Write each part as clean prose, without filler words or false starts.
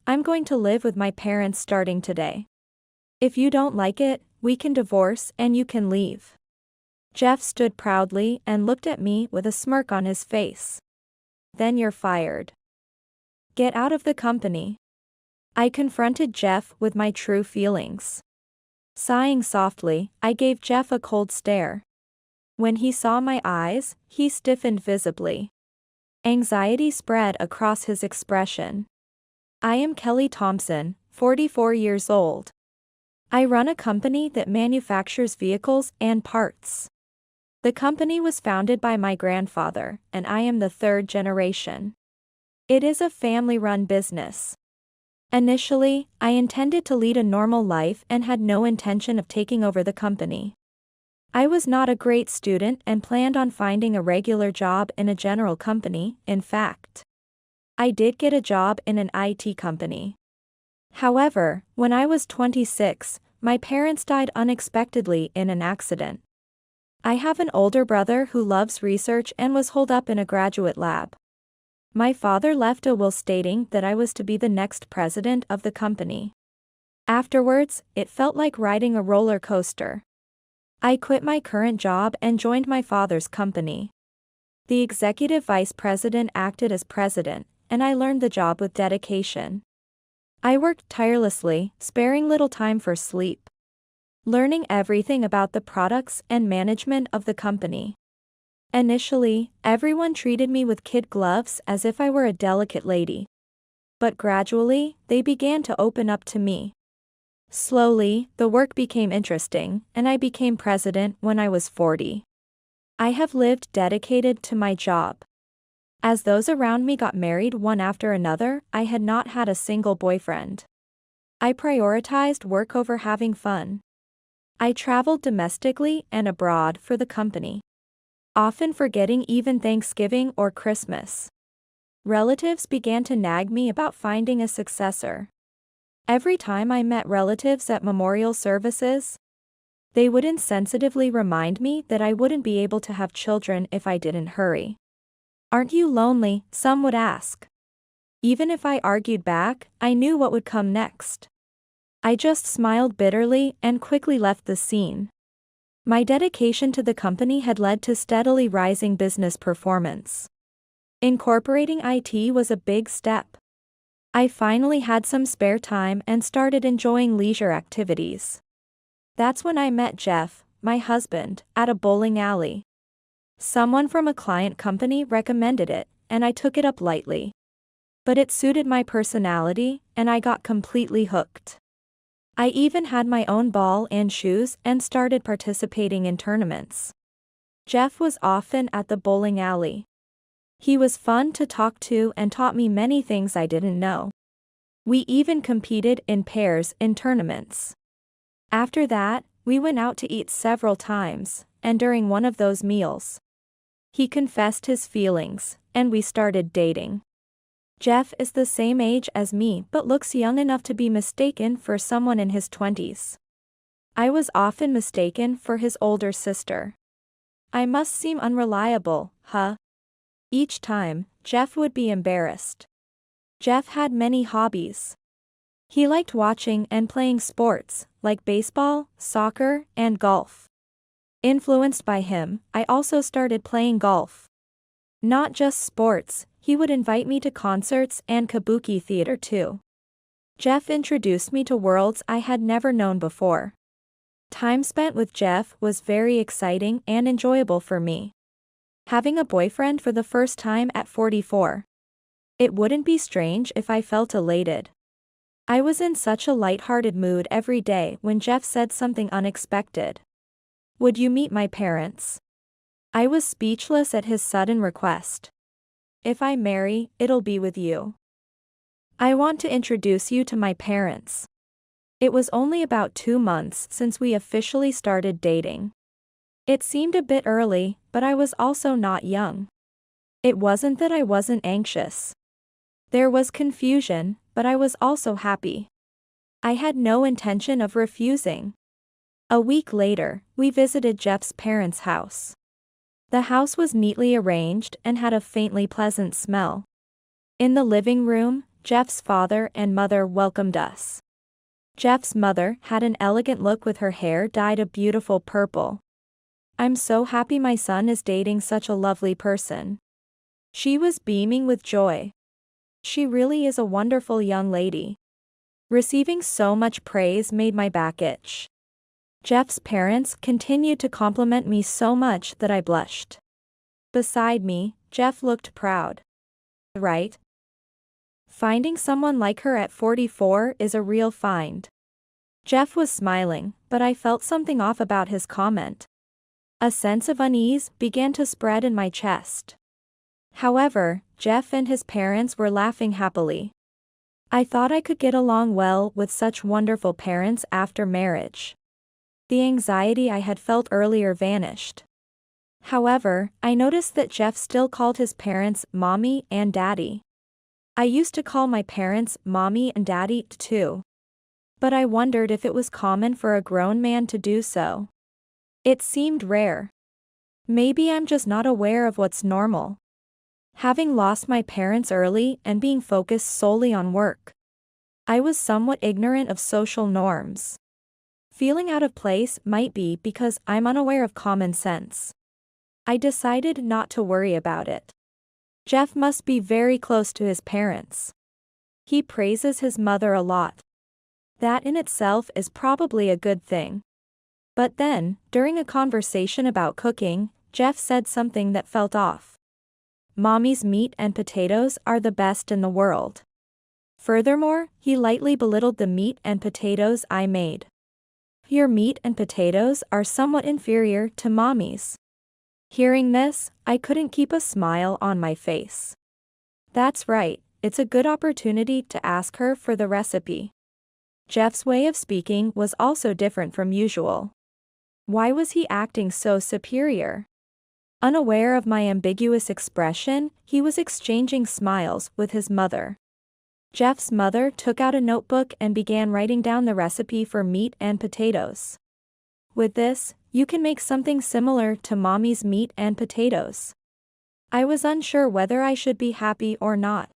I'm going to live with my parents starting today. If you don't like it, we can divorce and you can leave." Jeff stood proudly and looked at me with a smirk on his face. "Then you're fired. Get out of the company." I confronted Jeff with my true feelings. Sighing softly, I gave Jeff a cold stare. When he saw my eyes, he stiffened visibly. Anxiety spread across his expression. "I am Kelly Thompson, 44 years old. I run a company that manufactures vehicles and parts. The company was founded by my grandfather, and I am the third generation. It is a family-run business. Initially, I intended to lead a normal life and had no intention of taking over the company. I was not a great student and planned on finding a regular job in a general company. In fact, I did get a job in an IT company. However, when I was 26, my parents died unexpectedly in an accident. I have an older brother who loves research and was holed up in a graduate lab. My father left a will stating that I was to be the next president of the company. Afterwards, it felt like riding a roller coaster. I quit my current job and joined my father's company. The executive vice president acted as president, and I learned the job with dedication. I worked tirelessly, sparing little time for sleep, learning everything about the products and management of the company. Initially, everyone treated me with kid gloves as if I were a delicate lady. But gradually, they began to open up to me. Slowly, the work became interesting, and I became president when I was 40. I have lived dedicated to my job. As those around me got married one after another, I had not had a single boyfriend. I prioritized work over having fun. I traveled domestically and abroad for the company, often forgetting even Thanksgiving or Christmas. Relatives began to nag me about finding a successor. Every time I met relatives at memorial services, they would insensitively remind me that I wouldn't be able to have children if I didn't hurry. "Aren't you lonely?" some would ask. Even if I argued back, I knew what would come next. I just smiled bitterly and quickly left the scene. My dedication to the company had led to steadily rising business performance. Incorporating IT was a big step. I finally had some spare time and started enjoying leisure activities. That's when I met Jeff, my husband, at a bowling alley. Someone from a client company recommended it, and I took it up lightly. But it suited my personality, and I got completely hooked. I even had my own ball and shoes and started participating in tournaments. Jeff was often at the bowling alley. He was fun to talk to and taught me many things I didn't know. We even competed in pairs in tournaments. After that, we went out to eat several times, and during one of those meals, he confessed his feelings, and we started dating. Jeff is the same age as me but looks young enough to be mistaken for someone in his 20s. I was often mistaken for his older sister. I must seem unreliable, huh? Each time, Jeff would be embarrassed. Jeff had many hobbies. He liked watching and playing sports, like baseball, soccer, and golf. Influenced by him, I also started playing golf. Not just sports, he would invite me to concerts and kabuki theater too. Jeff introduced me to worlds I had never known before. Time spent with Jeff was very exciting and enjoyable for me. Having a boyfriend for the first time at 44. It wouldn't be strange if I felt elated. I was in such a lighthearted mood every day when Jeff said something unexpected. "Would you meet my parents?" I was speechless at his sudden request. "If I marry, it'll be with you. I want to introduce you to my parents." It was only about 2 months since we officially started dating. It seemed a bit early, but I was also not young. It wasn't that I wasn't anxious. There was confusion, but I was also happy. I had no intention of refusing. A week later, we visited Jeff's parents' house. The house was neatly arranged and had a faintly pleasant smell. In the living room, Jeff's father and mother welcomed us. Jeff's mother had an elegant look with her hair dyed a beautiful purple. "I'm so happy my son is dating such a lovely person." She was beaming with joy. "She really is a wonderful young lady." Receiving so much praise made my back itch. Jeff's parents continued to compliment me so much that I blushed. Beside me, Jeff looked proud. Right? Finding someone like her at 44 is a real find. Jeff was smiling, but I felt something off about his comment. A sense of unease began to spread in my chest. However, Jeff and his parents were laughing happily. I thought I could get along well with such wonderful parents after marriage. The anxiety I had felt earlier vanished. However, I noticed that Jeff still called his parents mommy and daddy. I used to call my parents mommy and daddy too. But I wondered if it was common for a grown man to do so. It seemed rare. Maybe I'm just not aware of what's normal. Having lost my parents early and being focused solely on work, I was somewhat ignorant of social norms. Feeling out of place might be because I'm unaware of common sense. I decided not to worry about it. Jeff must be very close to his parents. He praises his mother a lot. That in itself is probably a good thing. But then, during a conversation about cooking, Jeff said something that felt off. "Mommy's meat and potatoes are the best in the world." Furthermore, he lightly belittled the meat and potatoes I made. "Your meat and potatoes are somewhat inferior to Mommy's." Hearing this, I couldn't keep a smile on my face. That's right, it's a good opportunity to ask her for the recipe. Jeff's way of speaking was also different from usual. Why was he acting so superior? Unaware of my ambiguous expression, he was exchanging smiles with his mother. Jeff's mother took out a notebook and began writing down the recipe for meat and potatoes. "With this, you can make something similar to Mommy's meat and potatoes." I was unsure whether I should be happy or not.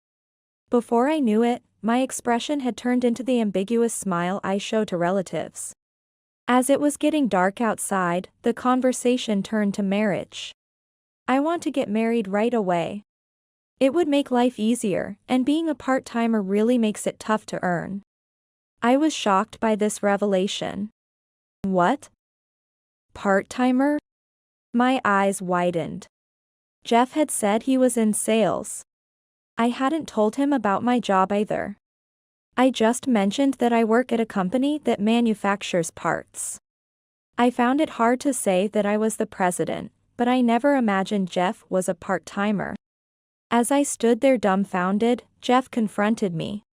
Before I knew it, my expression had turned into the ambiguous smile I show to relatives. As it was getting dark outside, the conversation turned to marriage. "I want to get married right away. It would make life easier, and being a part-timer really makes it tough to earn." I was shocked by this revelation. What? Part-timer? My eyes widened. Jeff had said he was in sales. I hadn't told him about my job either. I just mentioned that I work at a company that manufactures parts. I found it hard to say that I was the president, but I never imagined Jeff was a part-timer. As I stood there dumbfounded, Jeff confronted me.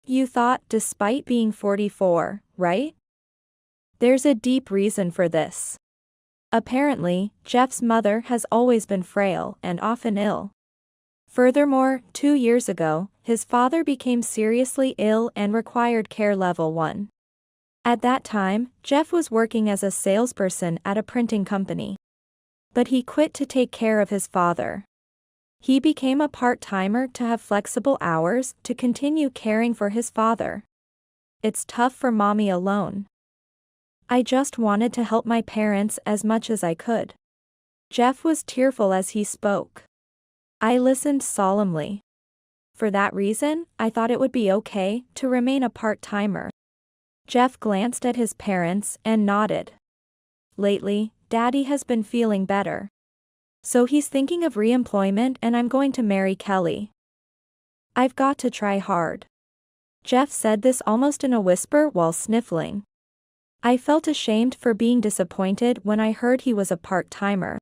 "You thought, despite being 44, right?" There's a deep reason for this. Apparently, Jeff's mother has always been frail and often ill. Furthermore, 2 years ago, his father became seriously ill and required care level 1. At that time, Jeff was working as a salesperson at a printing company. But he quit to take care of his father. He became a part-timer to have flexible hours to continue caring for his father. It's tough for Mommy alone. I just wanted to help my parents as much as I could. Jeff was tearful as he spoke. I listened solemnly. For that reason, I thought it would be okay to remain a part-timer. Jeff glanced at his parents and nodded. Lately, Daddy has been feeling better. So he's thinking of re-employment and I'm going to marry Kelly. I've got to try hard. Jeff said this almost in a whisper while sniffling. I felt ashamed for being disappointed when I heard he was a part-timer.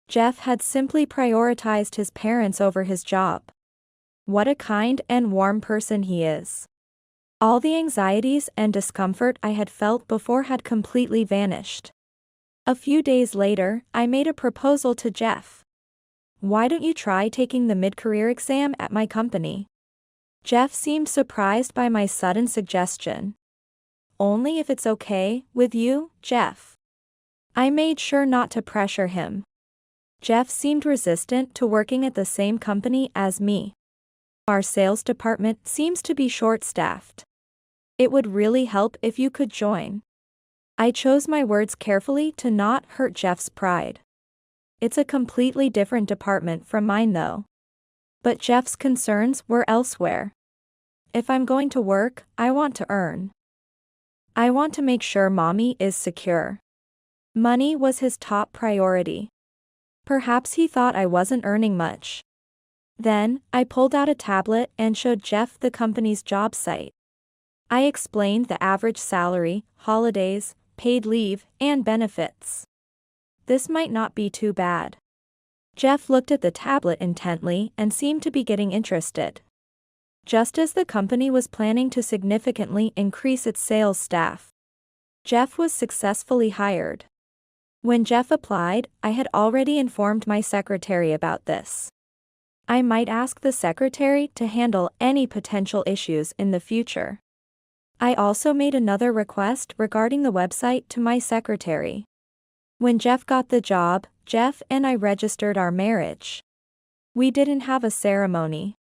Jeff had simply prioritized his parents over his job. What a kind and warm person he is. All the anxieties and discomfort I had felt before had completely vanished. A few days later, I made a proposal to Jeff. "Why don't you try taking the mid-career exam at my company?" Jeff seemed surprised by my sudden suggestion. "Only if it's okay with you, Jeff." I made sure not to pressure him. Jeff seemed resistant to working at the same company as me. Our sales department seems to be short-staffed. It would really help if you could join. I chose my words carefully to not hurt Jeff's pride. It's a completely different department from mine though. But Jeff's concerns were elsewhere. If I'm going to work, I want to earn. I want to make sure mommy is secure. Money was his top priority. Perhaps he thought I wasn't earning much. Then, I pulled out a tablet and showed Jeff the company's job site. I explained the average salary, holidays, paid leave, and benefits. This might not be too bad. Jeff looked at the tablet intently and seemed to be getting interested. Just as the company was planning to significantly increase its sales staff, Jeff was successfully hired. When Jeff applied, I had already informed my secretary about this. I might ask the secretary to handle any potential issues in the future. I also made another request regarding the website to my secretary. When Jeff got the job, Jeff and I registered our marriage. We didn't have a ceremony.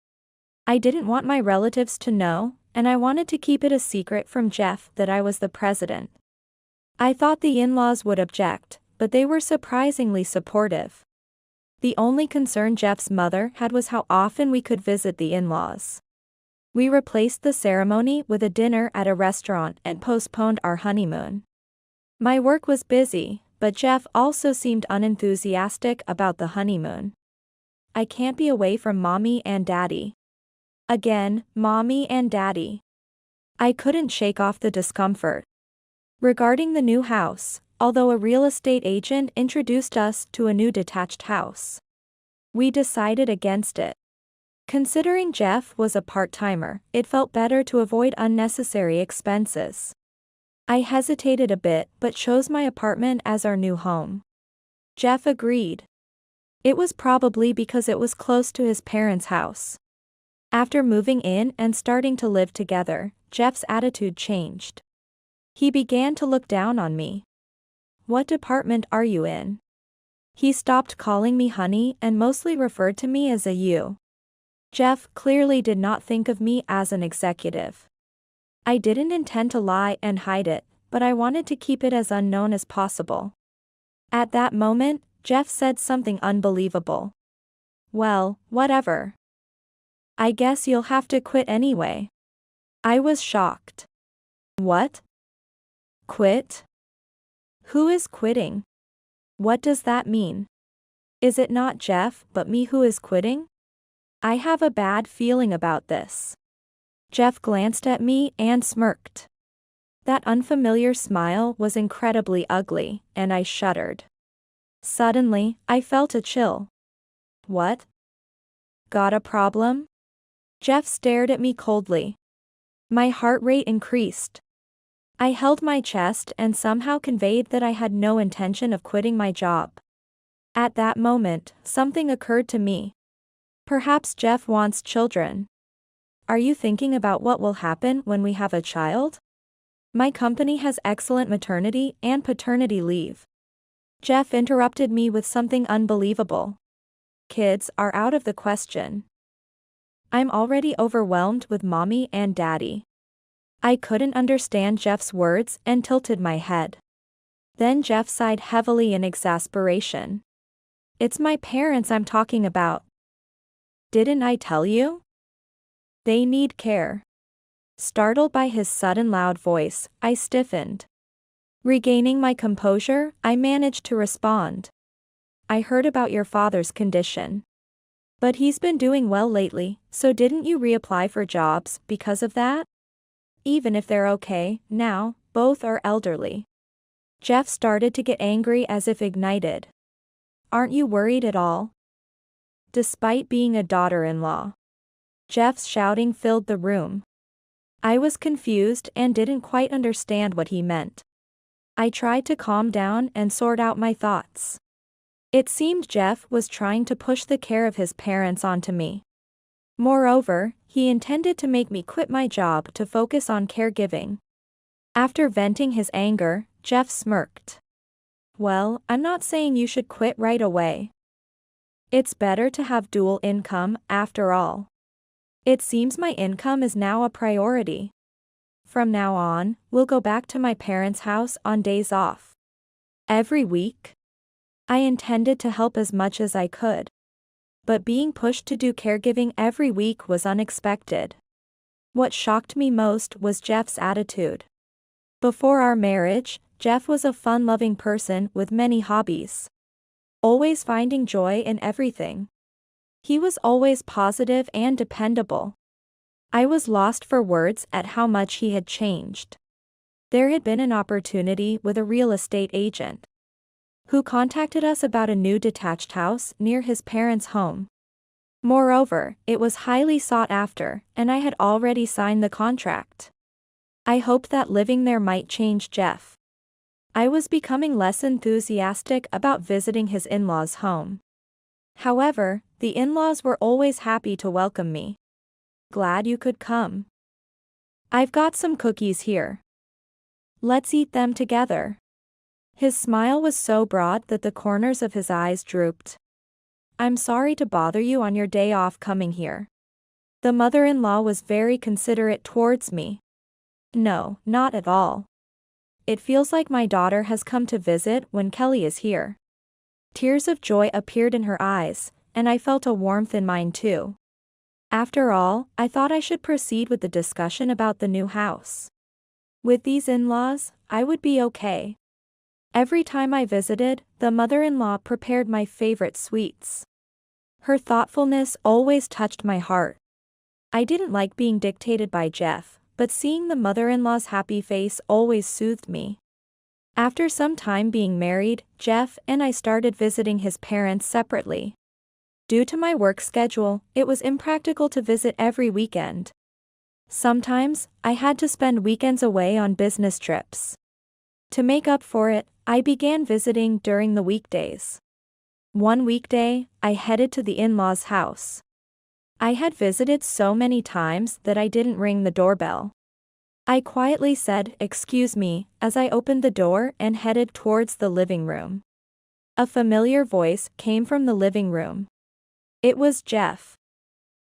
I didn't want my relatives to know, and I wanted to keep it a secret from Jeff that I was the president. I thought the in-laws would object, but they were surprisingly supportive. The only concern Jeff's mother had was how often we could visit the in-laws. We replaced the ceremony with a dinner at a restaurant and postponed our honeymoon. My work was busy, but Jeff also seemed unenthusiastic about the honeymoon. I can't be away from mommy and daddy. Again, mommy and daddy. I couldn't shake off the discomfort. Regarding the new house, although a real estate agent introduced us to a new detached house, we decided against it. Considering Jeff was a part-timer, it felt better to avoid unnecessary expenses. I hesitated a bit but chose my apartment as our new home. Jeff agreed. It was probably because it was close to his parents' house. After moving in and starting to live together, Jeff's attitude changed. He began to look down on me. "What department are you in?" He stopped calling me honey and mostly referred to me as a you. Jeff clearly did not think of me as an executive. I didn't intend to lie and hide it, but I wanted to keep it as unknown as possible. At that moment, Jeff said something unbelievable. "Well, whatever. I guess you'll have to quit anyway." I was shocked. What? Quit? Who is quitting? What does that mean? Is it not Jeff but me who is quitting? I have a bad feeling about this. Jeff glanced at me and smirked. That unfamiliar smile was incredibly ugly, and I shuddered. Suddenly, I felt a chill. What? Got a problem? Jeff stared at me coldly. My heart rate increased. I held my chest and somehow conveyed that I had no intention of quitting my job. At that moment, something occurred to me. Perhaps Jeff wants children. Are you thinking about what will happen when we have a child? My company has excellent maternity and paternity leave. Jeff interrupted me with something unbelievable. Kids are out of the question. I'm already overwhelmed with mommy and daddy. I couldn't understand Jeff's words and tilted my head. Then Jeff sighed heavily in exasperation. It's my parents I'm talking about. Didn't I tell you? They need care. Startled by his sudden loud voice, I stiffened. Regaining my composure, I managed to respond. I heard about your father's condition. But he's been doing well lately, so didn't you reapply for jobs because of that? Even if they're okay, now, both are elderly. Jeff started to get angry as if ignited. Aren't you worried at all? Despite being a daughter-in-law. Jeff's shouting filled the room. I was confused and didn't quite understand what he meant. I tried to calm down and sort out my thoughts. It seemed Jeff was trying to push the care of his parents onto me. Moreover, he intended to make me quit my job to focus on caregiving. After venting his anger, Jeff smirked. Well, I'm not saying you should quit right away. It's better to have dual income, after all. It seems my income is now a priority. From now on, we'll go back to my parents' house on days off. Every week. I intended to help as much as I could. But being pushed to do caregiving every week was unexpected. What shocked me most was Jeff's attitude. Before our marriage, Jeff was a fun-loving person with many hobbies. Always finding joy in everything. He was always positive and dependable. I was lost for words at how much he had changed. There had been an opportunity with a real estate agent who contacted us about a new detached house near his parents' home. Moreover, it was highly sought after, and I had already signed the contract. I hoped that living there might change Jeff. I was becoming less enthusiastic about visiting his in-laws' home. However, the in-laws were always happy to welcome me. Glad you could come. I've got some cookies here. Let's eat them together. His smile was so broad that the corners of his eyes drooped. I'm sorry to bother you on your day off coming here. The mother-in-law was very considerate towards me. No, not at all. It feels like my daughter has come to visit when Kelly is here. Tears of joy appeared in her eyes, and I felt a warmth in mine too. After all, I thought I should proceed with the discussion about the new house. With these in-laws, I would be okay. Every time I visited, the mother-in-law prepared my favorite sweets. Her thoughtfulness always touched my heart. I didn't like being dictated by Jeff, but seeing the mother-in-law's happy face always soothed me. After some time being married, Jeff and I started visiting his parents separately. Due to my work schedule, it was impractical to visit every weekend. Sometimes, I had to spend weekends away on business trips. To make up for it, I began visiting during the weekdays. One weekday, I headed to the in-laws' house. I had visited so many times that I didn't ring the doorbell. I quietly said, "Excuse me," as I opened the door and headed towards the living room. A familiar voice came from the living room. It was Jeff.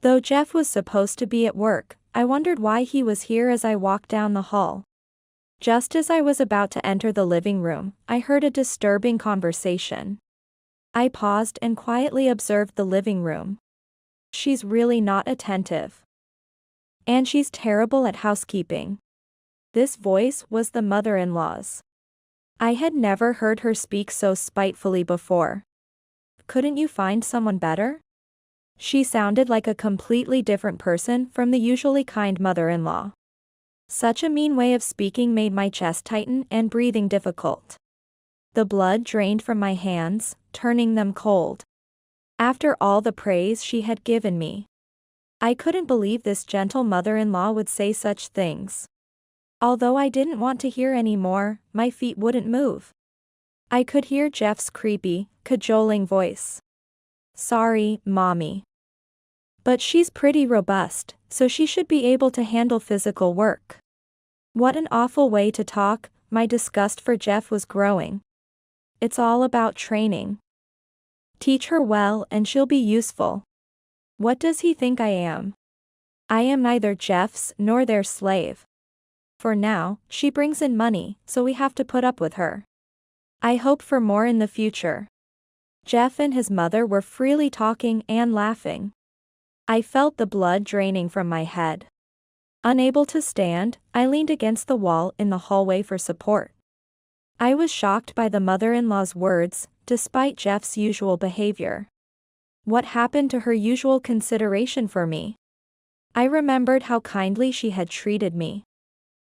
Though Jeff was supposed to be at work, I wondered why he was here as I walked down the hall. Just as I was about to enter the living room, I heard a disturbing conversation. I paused and quietly observed the living room. She's really not attentive. And she's terrible at housekeeping. This voice was the mother-in-law's. I had never heard her speak so spitefully before. Couldn't you find someone better? She sounded like a completely different person from the usually kind mother-in-law. Such a mean way of speaking made my chest tighten and breathing difficult. The blood drained from my hands, turning them cold. After all the praise she had given me, I couldn't believe this gentle mother-in-law would say such things. Although I didn't want to hear any more, my feet wouldn't move. I could hear Jeff's creepy, cajoling voice. "Sorry, Mommy. But she's pretty robust, so she should be able to handle physical work." What an awful way to talk. My disgust for Jeff was growing. It's all about training. Teach her well and she'll be useful. What does he think I am? I am neither Jeff's nor their slave. For now, she brings in money, so we have to put up with her. I hope for more in the future. Jeff and his mother were freely talking and laughing. I felt the blood draining from my head. Unable to stand, I leaned against the wall in the hallway for support. I was shocked by the mother-in-law's words, despite Jeff's usual behavior. What happened to her usual consideration for me? I remembered how kindly she had treated me.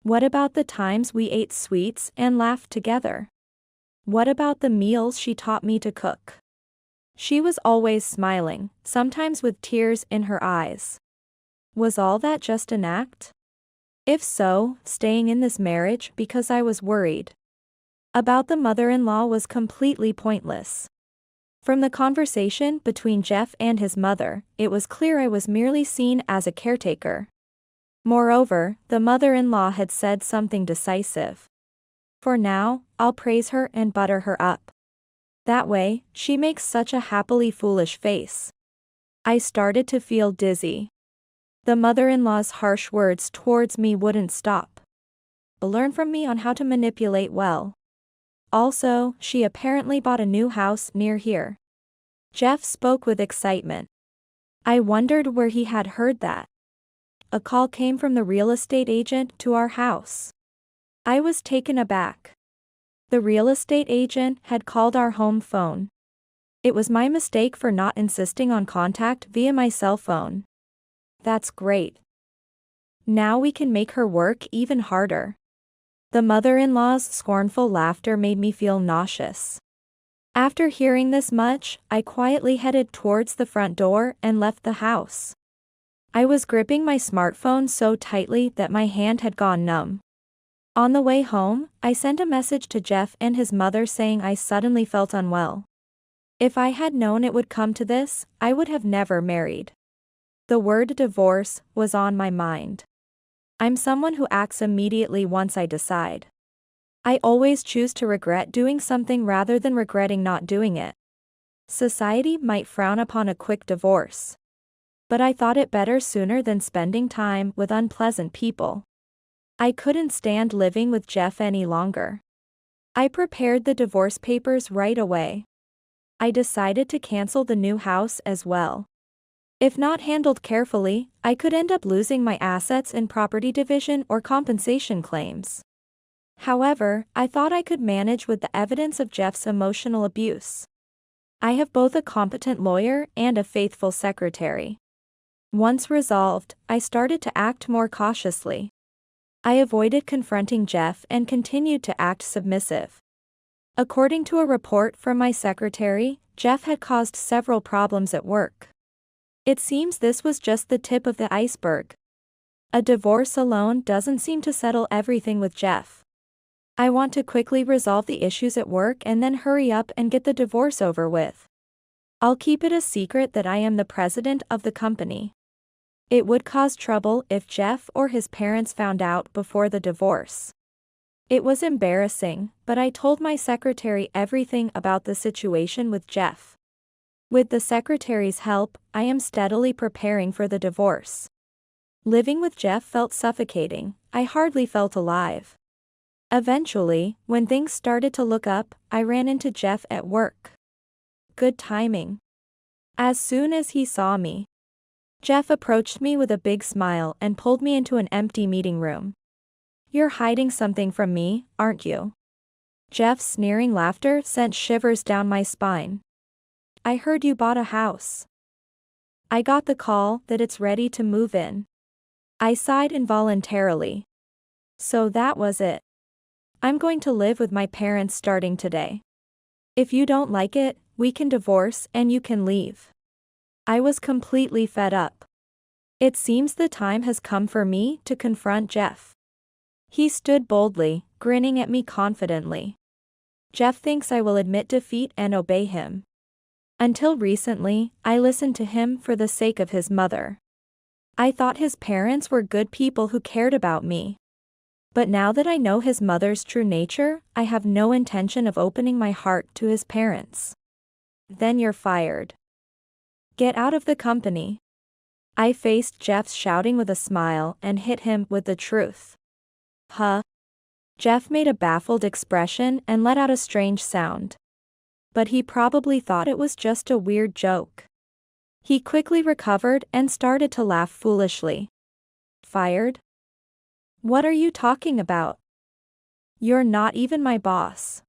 What about the times we ate sweets and laughed together? What about the meals she taught me to cook? She was always smiling, sometimes with tears in her eyes. Was all that just an act? If so, staying in this marriage because I was worried about the mother-in-law was completely pointless. From the conversation between Jeff and his mother, it was clear I was merely seen as a caretaker. Moreover, the mother-in-law had said something decisive. For now, I'll praise her and butter her up. That way, she makes such a happily foolish face. I started to feel dizzy. The mother-in-law's harsh words towards me wouldn't stop. Learn from me on how to manipulate well. Also, she apparently bought a new house near here. Jeff spoke with excitement. I wondered where he had heard that. A call came from the real estate agent to our house. I was taken aback. The real estate agent had called our home phone. It was my mistake for not insisting on contact via my cell phone. That's great. Now we can make her work even harder. The mother-in-law's scornful laughter made me feel nauseous. After hearing this much, I quietly headed towards the front door and left the house. I was gripping my smartphone so tightly that my hand had gone numb. On the way home, I sent a message to Jeff and his mother saying I suddenly felt unwell. If I had known it would come to this, I would have never married. The word divorce was on my mind. I'm someone who acts immediately once I decide. I always choose to regret doing something rather than regretting not doing it. Society might frown upon a quick divorce. But I thought it better sooner than spending time with unpleasant people. I couldn't stand living with Jeff any longer. I prepared the divorce papers right away. I decided to cancel the new house as well. If not handled carefully, I could end up losing my assets in property division or compensation claims. However, I thought I could manage with the evidence of Jeff's emotional abuse. I have both a competent lawyer and a faithful secretary. Once resolved, I started to act more cautiously. I avoided confronting Jeff and continued to act submissive. According to a report from my secretary, Jeff had caused several problems at work. It seems this was just the tip of the iceberg. A divorce alone doesn't seem to settle everything with Jeff. I want to quickly resolve the issues at work and then hurry up and get the divorce over with. I'll keep it a secret that I am the president of the company. It would cause trouble if Jeff or his parents found out before the divorce. It was embarrassing, but I told my secretary everything about the situation with Jeff. With the secretary's help, I am steadily preparing for the divorce. Living with Jeff felt suffocating. I hardly felt alive. Eventually, when things started to look up, I ran into Jeff at work. Good timing. As soon as he saw me, Jeff approached me with a big smile and pulled me into an empty meeting room. You're hiding something from me, aren't you? Jeff's sneering laughter sent shivers down my spine. I heard you bought a house. I got the call that it's ready to move in. I sighed involuntarily. So that was it. I'm going to live with my parents starting today. If you don't like it, we can divorce and you can leave. I was completely fed up. It seems the time has come for me to confront Jeff. He stood boldly, grinning at me confidently. Jeff thinks I will admit defeat and obey him. Until recently, I listened to him for the sake of his mother. I thought his parents were good people who cared about me. But now that I know his mother's true nature, I have no intention of opening my heart to his parents. Then you're fired. Get out of the company. I faced Jeff's shouting with a smile and hit him with the truth. Huh? Jeff made a baffled expression and let out a strange sound. But he probably thought it was just a weird joke. He quickly recovered and started to laugh foolishly. Fired? What are you talking about? You're not even my boss.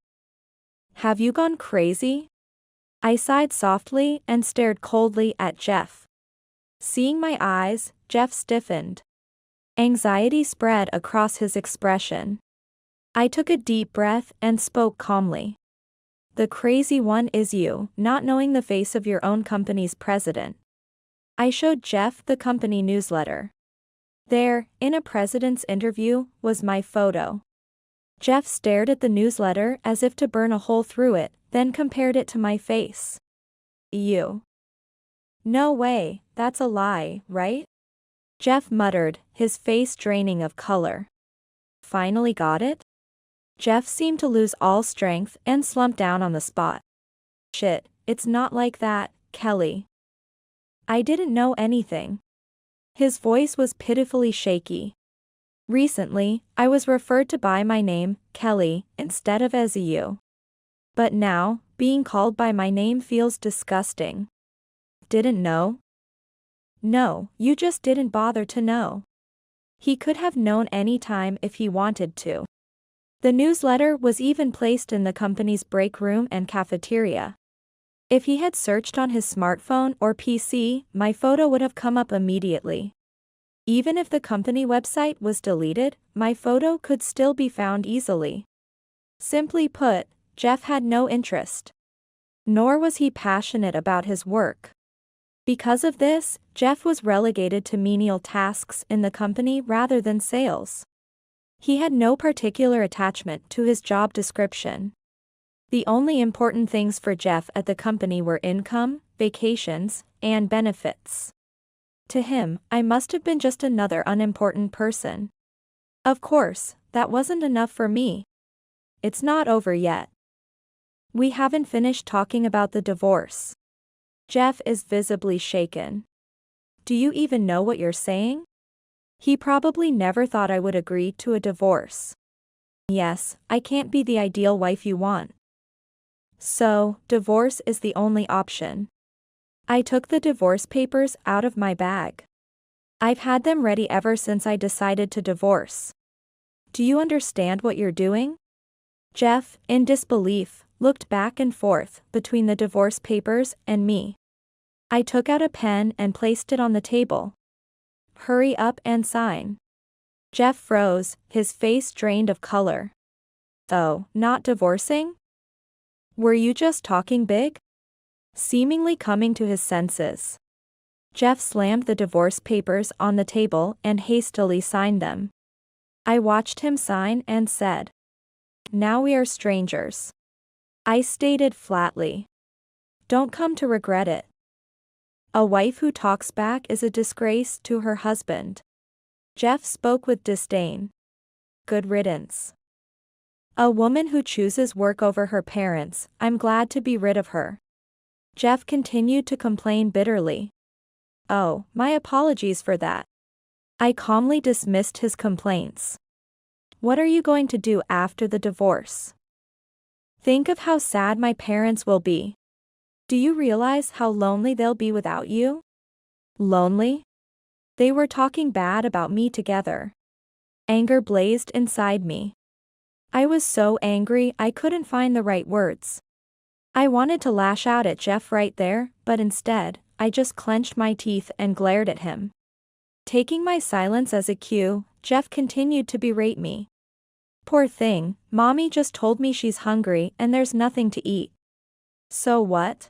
Have you gone crazy? I sighed softly and stared coldly at Jeff. Seeing my eyes, Jeff stiffened. Anxiety spread across his expression. I took a deep breath and spoke calmly. The crazy one is you, not knowing the face of your own company's president. I showed Jeff the company newsletter. There, in a president's interview, was my photo. Jeff stared at the newsletter as if to burn a hole through it, then compared it to my face. You. No way, that's a lie, right? Jeff muttered, his face draining of color. Finally got it? Jeff seemed to lose all strength and slumped down on the spot. Shit, it's not like that, Kelly. I didn't know anything. His voice was pitifully shaky. Recently, I was referred to by my name, Kelly, instead of as you. But now, being called by my name feels disgusting. Didn't know? No, you just didn't bother to know. He could have known any time if he wanted to. The newsletter was even placed in the company's break room and cafeteria. If he had searched on his smartphone or PC, my photo would have come up immediately. Even if the company website was deleted, my photo could still be found easily. Simply put, Jeff had no interest. Nor was he passionate about his work. Because of this, Jeff was relegated to menial tasks in the company rather than sales. He had no particular attachment to his job description. The only important things for Jeff at the company were income, vacations, and benefits. To him, I must have been just another unimportant person. Of course, that wasn't enough for me. It's not over yet. We haven't finished talking about the divorce. Jeff is visibly shaken. Do you even know what you're saying? He probably never thought I would agree to a divorce. Yes, I can't be the ideal wife you want. So, divorce is the only option. I took the divorce papers out of my bag. I've had them ready ever since I decided to divorce. Do you understand what you're doing? Jeff, in disbelief, looked back and forth between the divorce papers and me. I took out a pen and placed it on the table. Hurry up and sign. Jeff froze, his face drained of color. Oh, not divorcing? Were you just talking big? Seemingly coming to his senses, Jeff slammed the divorce papers on the table and hastily signed them. I watched him sign and said, "Now we are strangers." I stated flatly. Don't come to regret it. A wife who talks back is a disgrace to her husband. Jeff spoke with disdain. Good riddance. A woman who chooses work over her parents, I'm glad to be rid of her. Jeff continued to complain bitterly. Oh, my apologies for that. I calmly dismissed his complaints. What are you going to do after the divorce? Think of how sad my parents will be. Do you realize how lonely they'll be without you? Lonely? They were talking bad about me together. Anger blazed inside me. I was so angry I couldn't find the right words. I wanted to lash out at Jeff right there, but instead, I just clenched my teeth and glared at him. Taking my silence as a cue, Jeff continued to berate me. Poor thing, Mommy just told me she's hungry and there's nothing to eat. So what?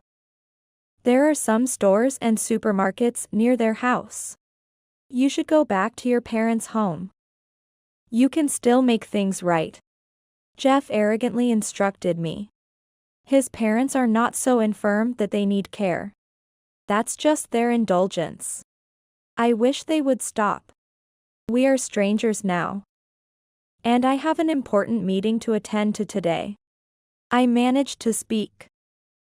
There are some stores and supermarkets near their house. You should go back to your parents' home. You can still make things right. Jeff arrogantly instructed me. His parents are not so infirm that they need care. That's just their indulgence. I wish they would stop. We are strangers now. And I have an important meeting to attend to today. I managed to speak.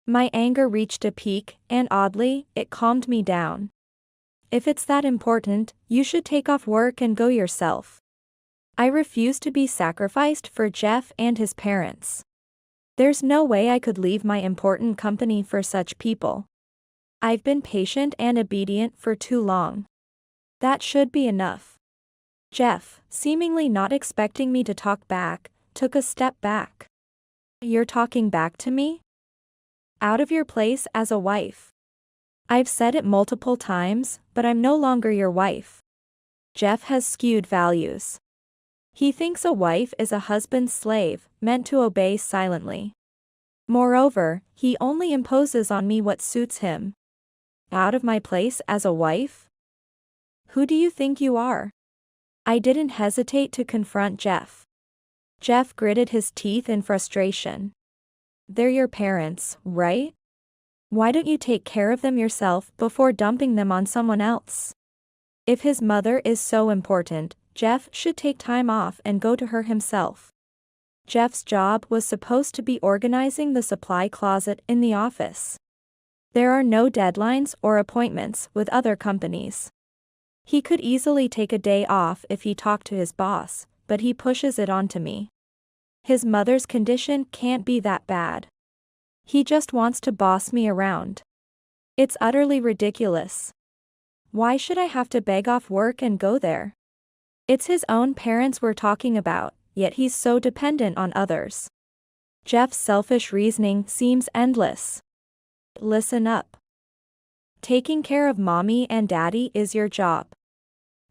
My anger reached a peak, and oddly, it calmed me down. If it's that important, you should take off work and go yourself. I refuse to be sacrificed for Jeff and his parents. There's no way I could leave my important company for such people. I've been patient and obedient for too long. That should be enough. Jeff, seemingly not expecting me to talk back, took a step back. You're talking back to me? Out of your place as a wife. I've said it multiple times, but I'm no longer your wife. Jeff has skewed values. He thinks a wife is a husband's slave, meant to obey silently. Moreover, he only imposes on me what suits him. Out of my place as a wife? Who do you think you are? I didn't hesitate to confront Jeff. Jeff gritted his teeth in frustration. They're your parents, right? Why don't you take care of them yourself before dumping them on someone else? If his mother is so important, Jeff should take time off and go to her himself. Jeff's job was supposed to be organizing the supply closet in the office. There are no deadlines or appointments with other companies. He could easily take a day off if he talked to his boss, but he pushes it onto me. His mother's condition can't be that bad. He just wants to boss me around. It's utterly ridiculous. Why should I have to beg off work and go there? It's his own parents we're talking about, yet he's so dependent on others. Jeff's selfish reasoning seems endless. Listen up. Taking care of mommy and daddy is your job.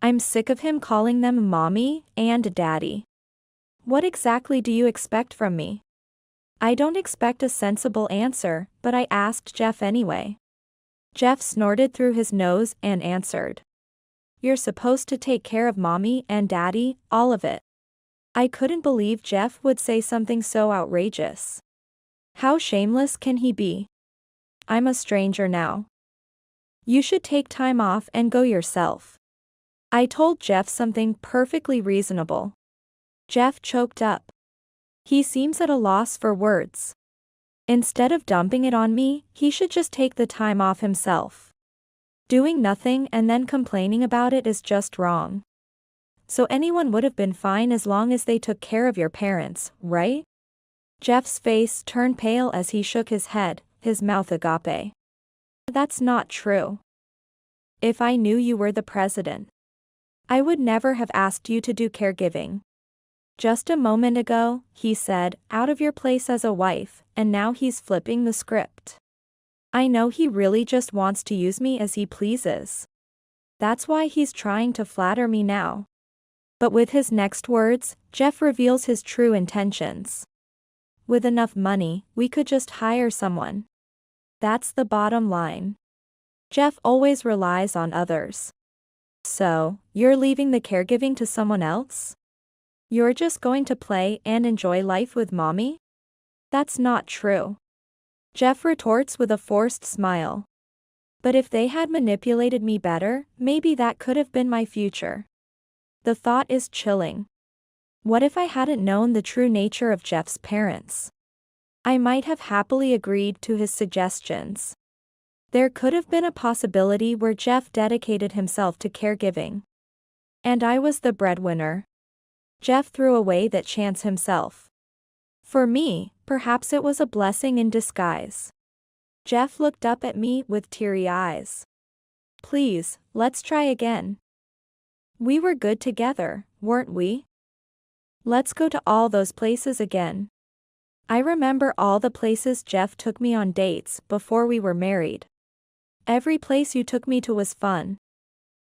I'm sick of him calling them mommy and daddy. What exactly do you expect from me? I don't expect a sensible answer, but I asked Jeff anyway. Jeff snorted through his nose and answered. You're supposed to take care of mommy and daddy, all of it. I couldn't believe Jeff would say something so outrageous. How shameless can he be? I'm a stranger now. You should take time off and go yourself. I told Jeff something perfectly reasonable. Jeff choked up. He seems at a loss for words. Instead of dumping it on me, he should just take the time off himself. Doing nothing and then complaining about it is just wrong. So anyone would have been fine as long as they took care of your parents, right? Jeff's face turned pale as he shook his head, his mouth agape. That's not true. If I knew you were the president, I would never have asked you to do caregiving. Just a moment ago, he said, out of your place as a wife, and now he's flipping the script. I know he really just wants to use me as he pleases. That's why he's trying to flatter me now. But with his next words, Jeff reveals his true intentions. With enough money, we could just hire someone. That's the bottom line. Jeff always relies on others. So, you're leaving the caregiving to someone else? You're just going to play and enjoy life with mommy? That's not true. Jeff retorts with a forced smile. But if they had manipulated me better, maybe that could have been my future. The thought is chilling. What if I hadn't known the true nature of Jeff's parents? I might have happily agreed to his suggestions. There could have been a possibility where Jeff dedicated himself to caregiving. And I was the breadwinner. Jeff threw away that chance himself. For me, perhaps it was a blessing in disguise. Jeff looked up at me with teary eyes. Please, let's try again. We were good together, weren't we? Let's go to all those places again. I remember all the places Jeff took me on dates before we were married. Every place you took me to was fun.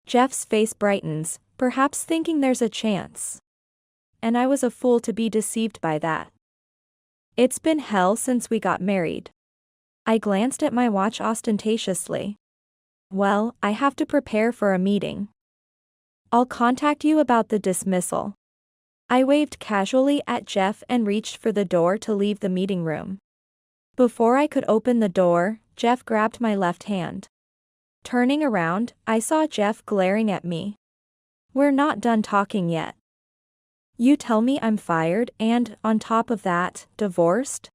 Jeff's face brightens, perhaps thinking there's a chance. And I was a fool to be deceived by that. It's been hell since we got married. I glanced at my watch ostentatiously. Well, I have to prepare for a meeting. I'll contact you about the dismissal. I waved casually at Jeff and reached for the door to leave the meeting room. Before I could open the door, Jeff grabbed my left hand. Turning around, I saw Jeff glaring at me. We're not done talking yet. You tell me I'm fired and, on top of that, divorced?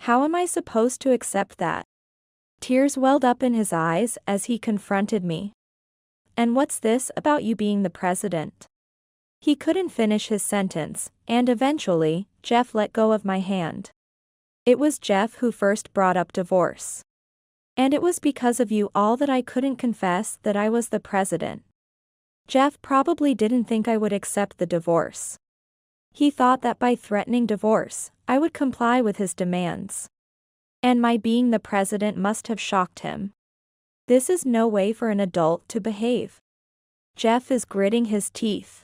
How am I supposed to accept that? Tears welled up in his eyes as he confronted me. And what's this about you being the president? He couldn't finish his sentence, and eventually, Jeff let go of my hand. It was Jeff who first brought up divorce. And it was because of you all that I couldn't confess that I was the president. Jeff probably didn't think I would accept the divorce. He thought that by threatening divorce, I would comply with his demands. And my being the president must have shocked him. This is no way for an adult to behave. Jeff is gritting his teeth.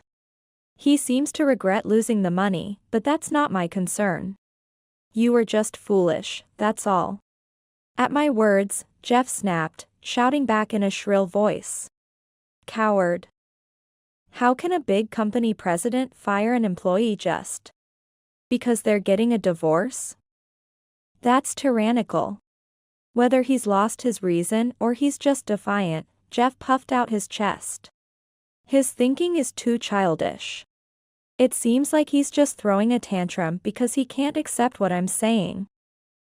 He seems to regret losing the money, but that's not my concern. You were just foolish, that's all. At my words, Jeff snapped, shouting back in a shrill voice. Coward. How can a big company president fire an employee just because they're getting a divorce? That's tyrannical. Whether he's lost his reason or he's just defiant, Jeff puffed out his chest. His thinking is too childish. It seems like he's just throwing a tantrum because he can't accept what I'm saying.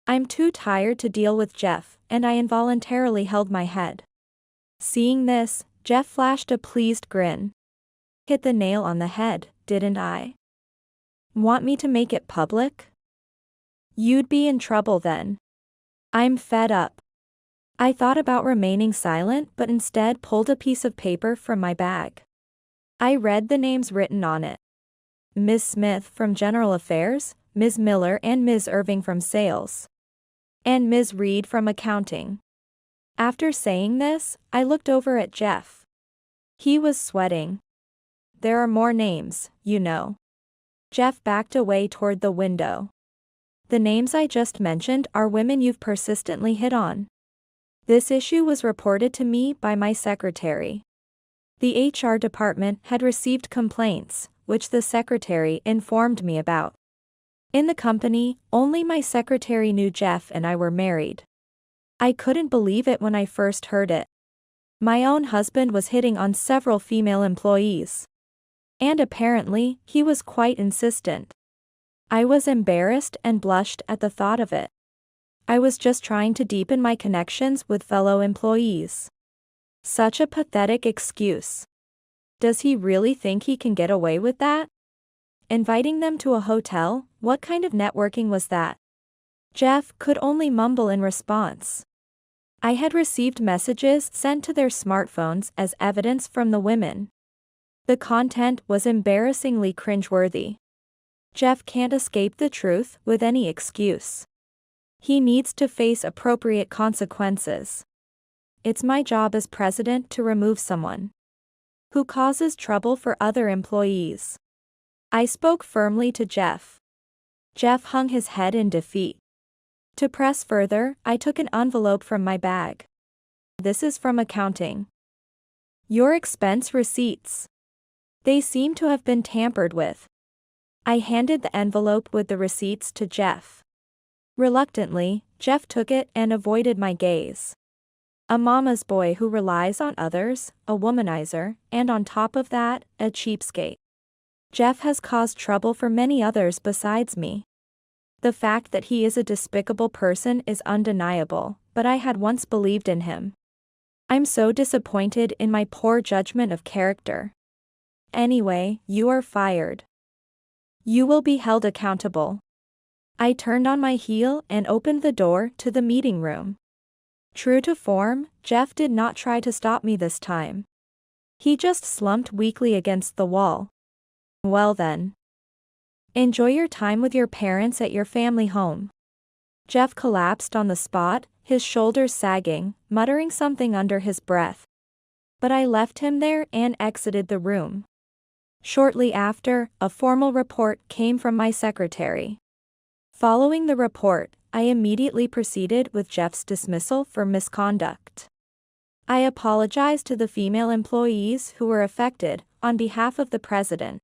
I'm too tired to deal with Jeff, and I involuntarily held my head. Seeing this, Jeff flashed a pleased grin. Hit the nail on the head, didn't I? Want me to make it public? You'd be in trouble then. I'm fed up. I thought about remaining silent but instead pulled a piece of paper from my bag. I read the names written on it. Ms. Smith from General Affairs, Ms. Miller and Ms. Irving from Sales. And Ms. Reed from Accounting. After saying this, I looked over at Jeff. He was sweating. There are more names, you know. Jeff backed away toward the window. The names I just mentioned are women you've persistently hit on. This issue was reported to me by my secretary. The HR department had received complaints, which the secretary informed me about. In the company, only my secretary knew Jeff and I were married. I couldn't believe it when I first heard it. My own husband was hitting on several female employees. And apparently, he was quite insistent. I was embarrassed and blushed at the thought of it. I was just trying to deepen my connections with fellow employees. Such a pathetic excuse. Does he really think he can get away with that? Inviting them to a hotel, what kind of networking was that? Jeff could only mumble in response. I had received messages sent to their smartphones as evidence from the women. The content was embarrassingly cringeworthy. Jeff can't escape the truth with any excuse. He needs to face appropriate consequences. It's my job as president to remove someone who causes trouble for other employees. I spoke firmly to Jeff. Jeff hung his head in defeat. To press further, I took an envelope from my bag. This is from accounting. Your expense receipts. They seem to have been tampered with. I handed the envelope with the receipts to Jeff. Reluctantly, Jeff took it and avoided my gaze. A mama's boy who relies on others, a womanizer, and on top of that, a cheapskate. Jeff has caused trouble for many others besides me. The fact that he is a despicable person is undeniable, but I had once believed in him. I'm so disappointed in my poor judgment of character. Anyway, you are fired. You will be held accountable. I turned on my heel and opened the door to the meeting room. True to form, Jeff did not try to stop me this time. He just slumped weakly against the wall. Well then. Enjoy your time with your parents at your family home. Jeff collapsed on the spot, his shoulders sagging, muttering something under his breath. But I left him there and exited the room. Shortly after, a formal report came from my secretary. Following the report, I immediately proceeded with Jeff's dismissal for misconduct. I apologized to the female employees who were affected, on behalf of the president.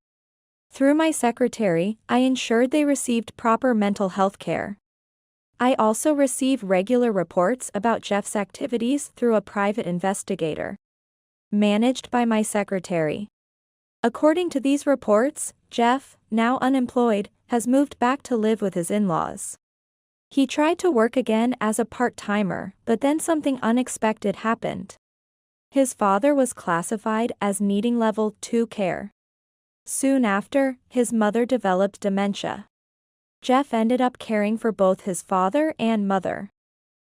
Through my secretary, I ensured they received proper mental health care. I also receive regular reports about Jeff's activities through a private investigator, managed by my secretary. According to these reports, Jeff, now unemployed, has moved back to live with his in-laws. He tried to work again as a part-timer, but then something unexpected happened. His father was classified as needing level 2 care. Soon after, his mother developed dementia. Jeff ended up caring for both his father and mother.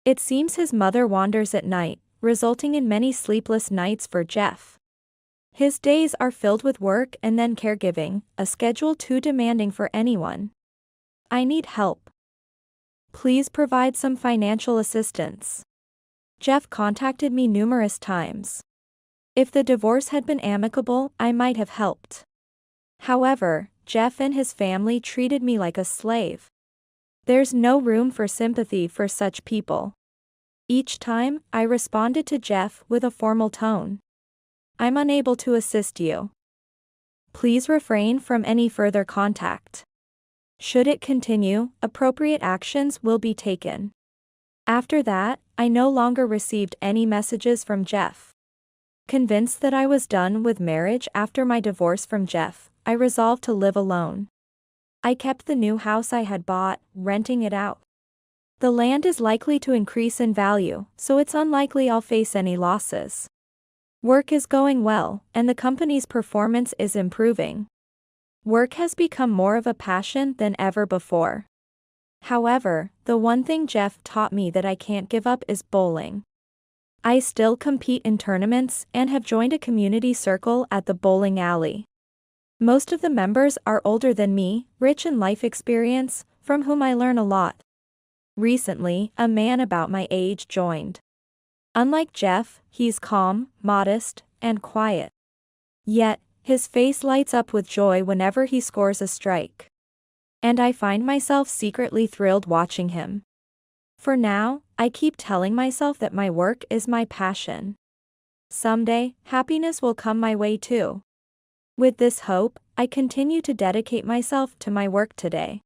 It seems his mother wanders at night, resulting in many sleepless nights for Jeff. His days are filled with work and then caregiving, a schedule too demanding for anyone. I need help. Please provide some financial assistance. Jeff contacted me numerous times. If the divorce had been amicable, I might have helped. However, Jeff and his family treated me like a slave. There's no room for sympathy for such people. Each time, I responded to Jeff with a formal tone. I'm unable to assist you. Please refrain from any further contact. Should it continue, appropriate actions will be taken. After that, I no longer received any messages from Jeff. Convinced that I was done with marriage after my divorce from Jeff, I resolved to live alone. I kept the new house I had bought, renting it out. The land is likely to increase in value, so it's unlikely I'll face any losses. Work is going well, and the company's performance is improving. Work has become more of a passion than ever before. However, the one thing Jeff taught me that I can't give up is bowling. I still compete in tournaments and have joined a community circle at the bowling alley. Most of the members are older than me, rich in life experience, from whom I learn a lot. Recently, a man about my age joined. Unlike Jeff, he's calm, modest, and quiet. Yet, his face lights up with joy whenever he scores a strike. And I find myself secretly thrilled watching him. For now, I keep telling myself that my work is my passion. Someday, happiness will come my way too. With this hope, I continue to dedicate myself to my work today.